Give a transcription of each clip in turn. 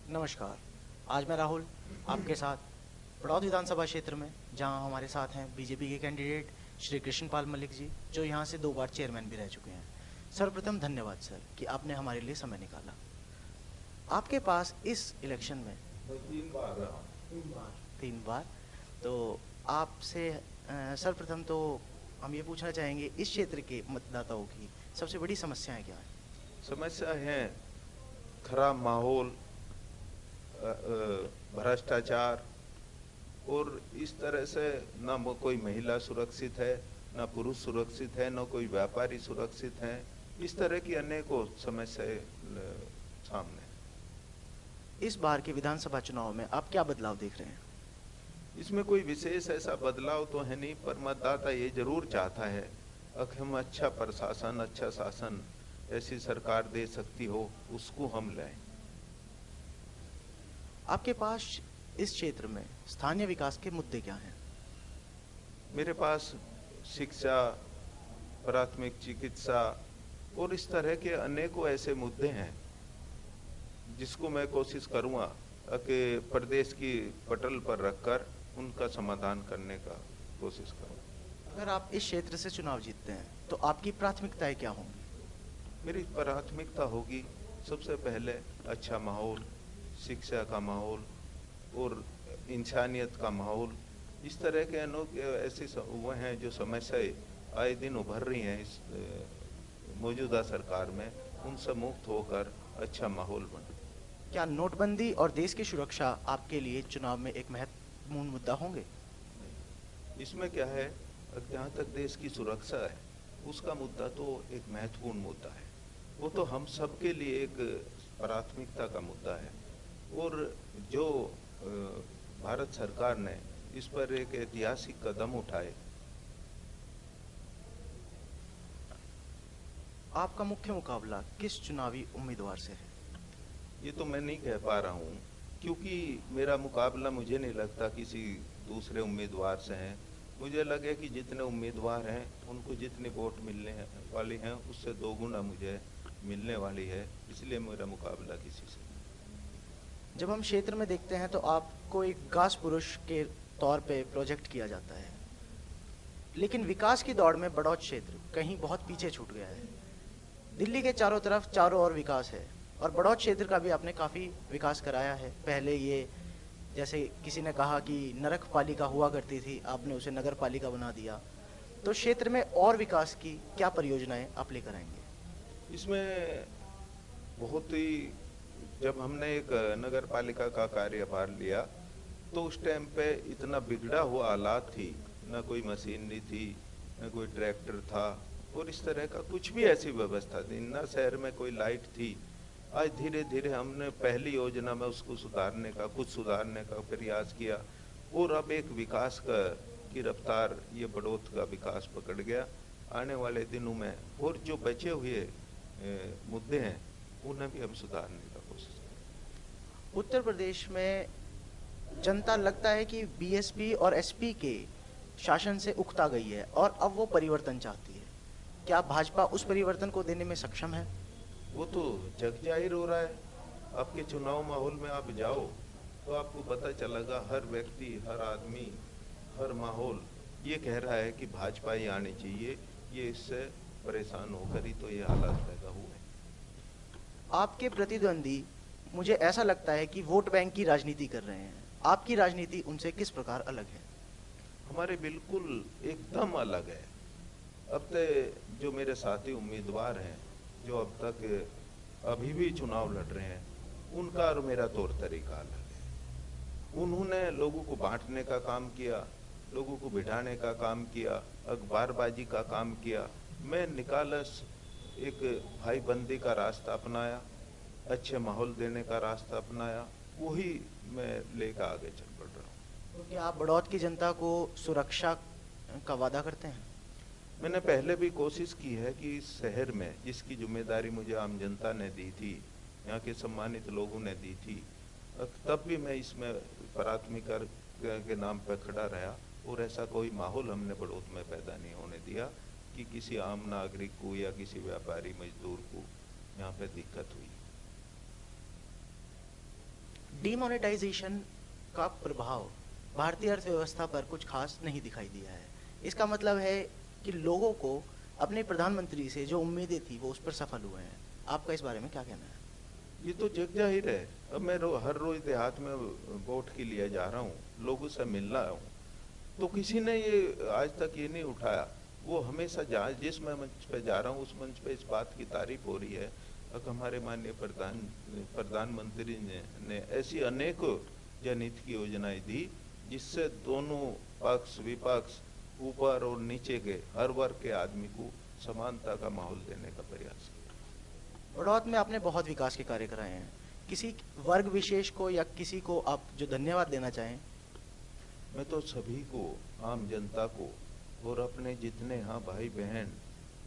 नमस्कार। आज मैं राहुल आपके साथ बड़ौद विधानसभा क्षेत्र में, जहां हमारे साथ हैं बीजेपी के कैंडिडेट श्री कृष्णपाल मलिक जी, जो यहां से 2 बार चेयरमैन भी रह चुके हैं। सर्वप्रथम धन्यवाद सर कि आपने हमारे लिए समय निकाला। आपके पास इस इलेक्शन में मैं 3 बार रहा हूँ। 3 बार, तो आपसे सर्वप्रथम तो हम ये पूछना चाहेंगे, इस क्षेत्र के मतदाताओं की सबसे बड़ी समस्याएं क्या हैं? समस्या है खराब माहौल, भ्रष्टाचार, और इस तरह से ना कोई महिला सुरक्षित है, ना पुरुष सुरक्षित है, ना कोई व्यापारी सुरक्षित है। इस तरह की अनेकों समस्याएं सामने हैं। इस बार के विधानसभा चुनाव में आप क्या बदलाव देख रहे हैं? इसमें कोई विशेष ऐसा बदलाव तो है नहीं, पर मतदाता ये जरूर चाहता है कि हम अच्छा प्रशासन, अच्छा शासन, ऐसी सरकार दे सकती हो, उसको हम लाएं। आपके पास इस क्षेत्र में स्थानीय विकास के मुद्दे क्या हैं? मेरे पास शिक्षा, प्राथमिक चिकित्सा और इस तरह के अनेकों ऐसे मुद्दे हैं जिसको मैं कोशिश करूंगा कि प्रदेश की पटल पर रखकर उनका समाधान करने का कोशिश करूं। अगर आप इस क्षेत्र से चुनाव जीतते हैं तो आपकी प्राथमिकताएं क्या होंगी? मेरी प्राथमिकता होगी सबसे पहले अच्छा माहौल, शिक्षा का माहौल और इंसानियत का माहौल। इस तरह के अनेक ऐसी वो हैं जो समस्याएं आए दिन उभर रही हैं इस मौजूदा सरकार में, उनसे मुक्त होकर अच्छा माहौल बने। क्या नोटबंदी और देश की सुरक्षा आपके लिए चुनाव में एक महत्वपूर्ण मुद्दा होंगे? इसमें क्या है, जहाँ तक देश की सुरक्षा है उसका मुद्दा तो एक महत्वपूर्ण मुद्दा है, वो तो हम सबके लिए एक प्राथमिकता का मुद्दा है। और जो भारत सरकार ने इस पर एक ऐतिहासिक कदम उठाए। आपका मुख्य मुकाबला किस चुनावी उम्मीदवार से है? ये तो मैं नहीं कह पा रहा हूँ, क्योंकि मेरा मुकाबला मुझे नहीं लगता किसी दूसरे उम्मीदवार से है। मुझे लगे कि जितने उम्मीदवार हैं उनको जितनी वोट मिलने वाली हैं उससे 2 गुना मुझे मिलने वाली है, इसलिए मेरा मुकाबला किसी से। जब हम क्षेत्र में देखते हैं तो आपको एक घास पुरुष के तौर पे प्रोजेक्ट किया जाता है, लेकिन विकास की दौड़ में बड़ौद क्षेत्र कहीं बहुत पीछे छूट गया है। दिल्ली के चारों तरफ चारों ओर विकास है, और बड़ौद क्षेत्र का भी आपने काफ़ी विकास कराया है। पहले ये, जैसे किसी ने कहा कि नरक पालिका हुआ करती थी, आपने उसे नगर पालिका बना दिया। तो क्षेत्र में और विकास की क्या परियोजनाएं आप लेकर आएंगे? इसमें बहुत ही, जब हमने एक नगर पालिका का कार्यभार लिया तो उस टाइम पे इतना बिगड़ा हुआ हालात थी, न कोई मशीनरी थी, न कोई ट्रैक्टर था, और इस तरह का कुछ भी ऐसी व्यवस्था थी, न शहर में कोई लाइट थी। आज धीरे धीरे हमने पहली योजना में उसको सुधारने का, कुछ सुधारने का प्रयास किया, और अब एक विकास का की रफ्तार, ये बड़ौद का विकास पकड़ गया। आने वाले दिनों में और जो बचे हुए मुद्दे हैं उन्हें भी हम सुधारने का कोशिश करें। उत्तर प्रदेश में जनता लगता है कि बीएसपी और एसपी के शासन से उकता गई है और अब वो परिवर्तन चाहती है। क्या भाजपा उस परिवर्तन को देने में सक्षम है? वो तो जग जाहिर हो रहा है। आपके चुनाव माहौल में आप जाओ तो आपको पता चलेगा, हर व्यक्ति, हर आदमी, हर माहौल ये कह रहा है कि भाजपा ही आनी चाहिए। ये इससे परेशान होकर ही तो ये हालात पैदा हुए। आपके प्रतिद्वंदी, मुझे ऐसा लगता है कि वोट बैंक की राजनीति कर रहे हैं। आपकी राजनीति उनसे किस प्रकार अलग है? हमारे बिल्कुल एकदम अलग है। अब तक जो मेरे साथी उम्मीदवार हैं, जो अब तक अभी भी चुनाव लड़ रहे हैं, उनका और मेरा तौर तरीका अलग है। उन्होंने लोगों को बांटने का काम किया, लोगों को बिठाने का काम किया, अखबारबाजी का काम किया। मैं निकालस एक भाईबंदी का रास्ता अपनाया, अच्छे माहौल देने का रास्ता अपनाया, वही मैं लेकर आगे चल पड़ रहा हूँ। तो क्या आप बड़ौद की जनता को सुरक्षा का वादा करते हैं? मैंने पहले भी कोशिश की है कि इस शहर में जिसकी जिम्मेदारी मुझे आम जनता ने दी थी, यहाँ के सम्मानित लोगों ने दी थी, तब भी मैं इसमें प्राथमिकता के नाम पर खड़ा रहा, और ऐसा कोई माहौल हमने बड़ौद में पैदा नहीं होने दिया कि किसी आम नागरिक को या किसी व्यापारी मजदूर को यहाँ पे दिक्कत हुई। डीमोनेटाइजेशन का प्रभाव भारतीय अर्थव्यवस्था पर कुछ खास नहीं दिखाई दिया है। इसका मतलब है कि लोगों को अपने प्रधानमंत्री से जो उम्मीदें थी वो उस पर सफल हुए हैं। आपका इस बारे में क्या कहना है? ये तो जग जाहिर है। अब मैं हर रोज देहात में वोट के लिए जा रहा हूँ, लोगों से मिल रहा हूँ, तो किसी ने ये आज तक ये नहीं उठाया। वो हमेशा जहाँ जिस मैं मंच पे जा रहा हूँ उस मंच पे इस बात की तारीफ हो रही है कि हमारे माननीय प्रधानमंत्री ने ऐसी अनेक जनहित की योजनाएं दी जिससे दोनों पक्ष विपक्ष ऊपर और नीचे के हर वर्ग के आदमी को समानता का माहौल देने का प्रयास किया। बड़ौत में आपने बहुत विकास के कार्य कराए हैं। किसी वर्ग विशेष को या किसी को आप जो धन्यवाद देना चाहें? मैं तो सभी को, आम जनता को और अपने जितने यहाँ भाई बहन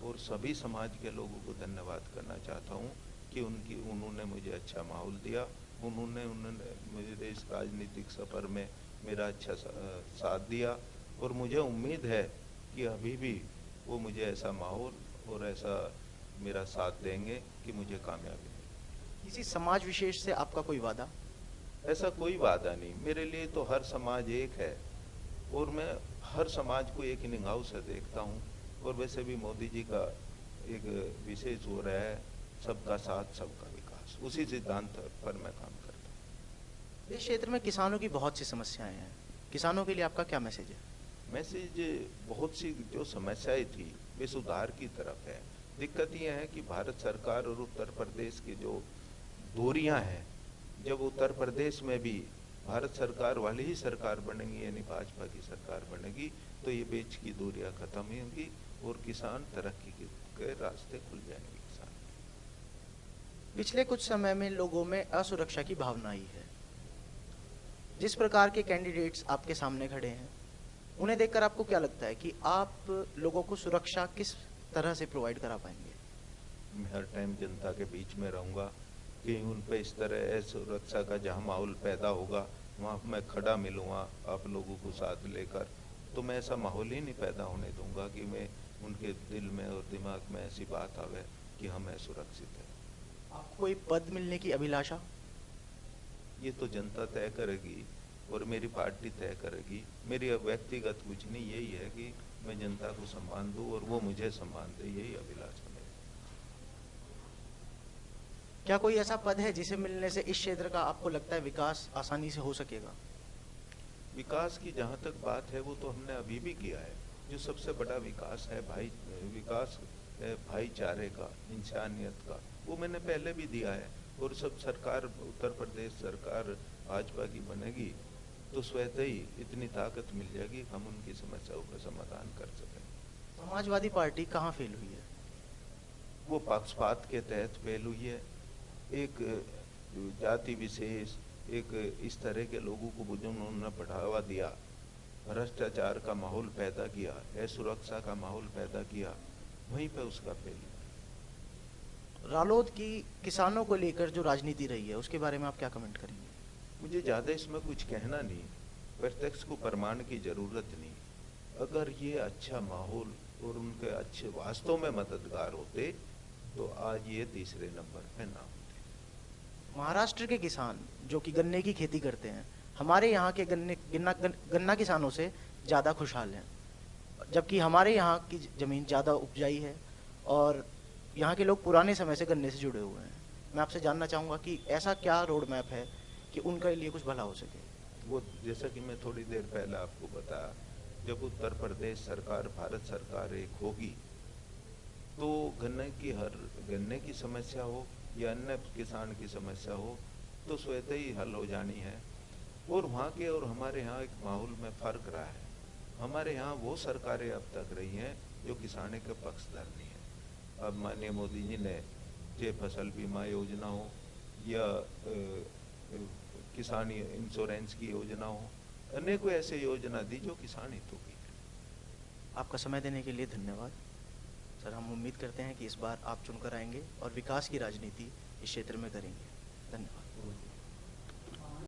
और सभी समाज के लोगों को धन्यवाद करना चाहता हूँ कि उन्होंने मुझे अच्छा माहौल दिया। उन्होंने मेरे इस राजनीतिक सफर में मेरा अच्छा साथ दिया और मुझे उम्मीद है कि अभी भी वो मुझे ऐसा माहौल और ऐसा मेरा साथ देंगे कि मुझे कामयाबी मिले। किसी समाज विशेष से आपका कोई वादा? ऐसा कोई वादा नहीं। मेरे लिए तो हर समाज एक है और मैं हर समाज को एक ही निगाहों से देखता हूँ। और वैसे भी मोदी जी का एक विशेष हो रहा है, सबका साथ सबका विकास, उसी सिद्धांत पर मैं काम करता हूँ। इस क्षेत्र में किसानों की बहुत सी समस्याएं हैं। किसानों के लिए आपका क्या मैसेज है? मैसेज, बहुत सी जो समस्याएं थी वे सुधार की तरफ है। दिक्कत यह है कि भारत सरकार और उत्तर प्रदेश की जो दूरियां हैं, जब उत्तर प्रदेश में भी भारत सरकार वाली ही सरकार बनेगी यानी भाजपा की सरकार बनेगी तो ये बीच की दूरियां खत्म होंगी और किसान तरक्की के रास्ते खुल जाएंगे किसान। पिछले कुछ समय में लोगों में असुरक्षा की भावना आई है। जिस प्रकार के कैंडिडेट्स आपके सामने खड़े हैं उन्हें देखकर आपको क्या लगता है कि आप लोगों को सुरक्षा किस तरह से प्रोवाइड करा पाएंगे? मैं हर टाइम जनता के बीच में रहूंगा कि उन पे इस तरह सुरक्षा का जहाँ माहौल पैदा होगा वहाँ मैं खड़ा मिलूंगा आप लोगों को साथ लेकर। तो मैं ऐसा माहौल ही नहीं पैदा होने दूंगा कि मैं उनके दिल में और दिमाग में ऐसी बात आवे कि हम असुरक्षित हैं। आपको कोई पद मिलने की अभिलाषा? ये तो जनता तय करेगी और मेरी पार्टी तय करेगी। मेरी व्यक्तिगत कुछ नहीं, यही है कि मैं जनता को सम्मान दूं और वो मुझे सम्मान दे, यही अभिलाषा है। क्या कोई ऐसा पद है जिसे मिलने से इस क्षेत्र का आपको लगता है विकास आसानी से हो सकेगा? विकास की जहाँ तक बात है वो तो हमने अभी भी किया है। जो सबसे बड़ा विकास है विकास है भाईचारे का, इंसानियत का, वो मैंने पहले भी दिया है। और सब सरकार उत्तर प्रदेश सरकार भाजपा की बनेगी तो स्वतः ही इतनी ताकत मिल जाएगी हम उनकी समस्याओं का समाधान कर सकें। समाजवादी पार्टी कहाँ फेल हुई है? वो पक्षपात के तहत फेल हुई है। एक जाति विशेष, एक इस तरह के लोगों को उन्होंने बढ़ावा दिया, भ्रष्टाचार का माहौल पैदा किया, असुरक्षा का माहौल पैदा किया, वहीं पे उसका फेल। रालोद की किसानों को लेकर जो राजनीति रही है उसके बारे में आप क्या कमेंट करेंगे? मुझे ज़्यादा इसमें कुछ कहना नहीं, प्रत्यक्ष को प्रमाण की ज़रूरत नहीं। अगर ये अच्छा माहौल और उनके अच्छे वास्तव में मददगार होते तो आज ये तीसरे नंबर पे ना होते। महाराष्ट्र के किसान जो कि गन्ने की खेती करते हैं हमारे यहाँ के गन्ना किसानों से ज़्यादा खुशहाल हैं, जबकि हमारे यहाँ की ज़मीन ज़्यादा उपजाई है और यहाँ के लोग पुराने समय से गन्ने से जुड़े हुए हैं। मैं आपसे जानना चाहूँगा कि ऐसा क्या रोड मैप है कि उनके लिए कुछ भला हो सके? वो जैसा कि मैं थोड़ी देर पहले आपको बताया, जब उत्तर प्रदेश सरकार भारत सरकार एक होगी तो गन्ने की समस्या हो या अन्य किसान की समस्या हो तो स्वतः ही हल हो जानी है। और वहाँ के और हमारे यहाँ एक माहौल में फर्क रहा है। हमारे यहाँ वो सरकारें अब तक रही हैं जो किसान के पक्षधर नहीं है। अब माननीय मोदी जी ने चाहे फसल बीमा योजना हो या किसान इंश्योरेंस की योजना हो, अनेकों ऐसे योजना दी जो किसान हितों की है। आपका समय देने के लिए धन्यवाद सर। हम उम्मीद करते हैं कि इस बार आप चुनकर आएंगे और विकास की राजनीति इस क्षेत्र में करेंगे। धन्यवाद।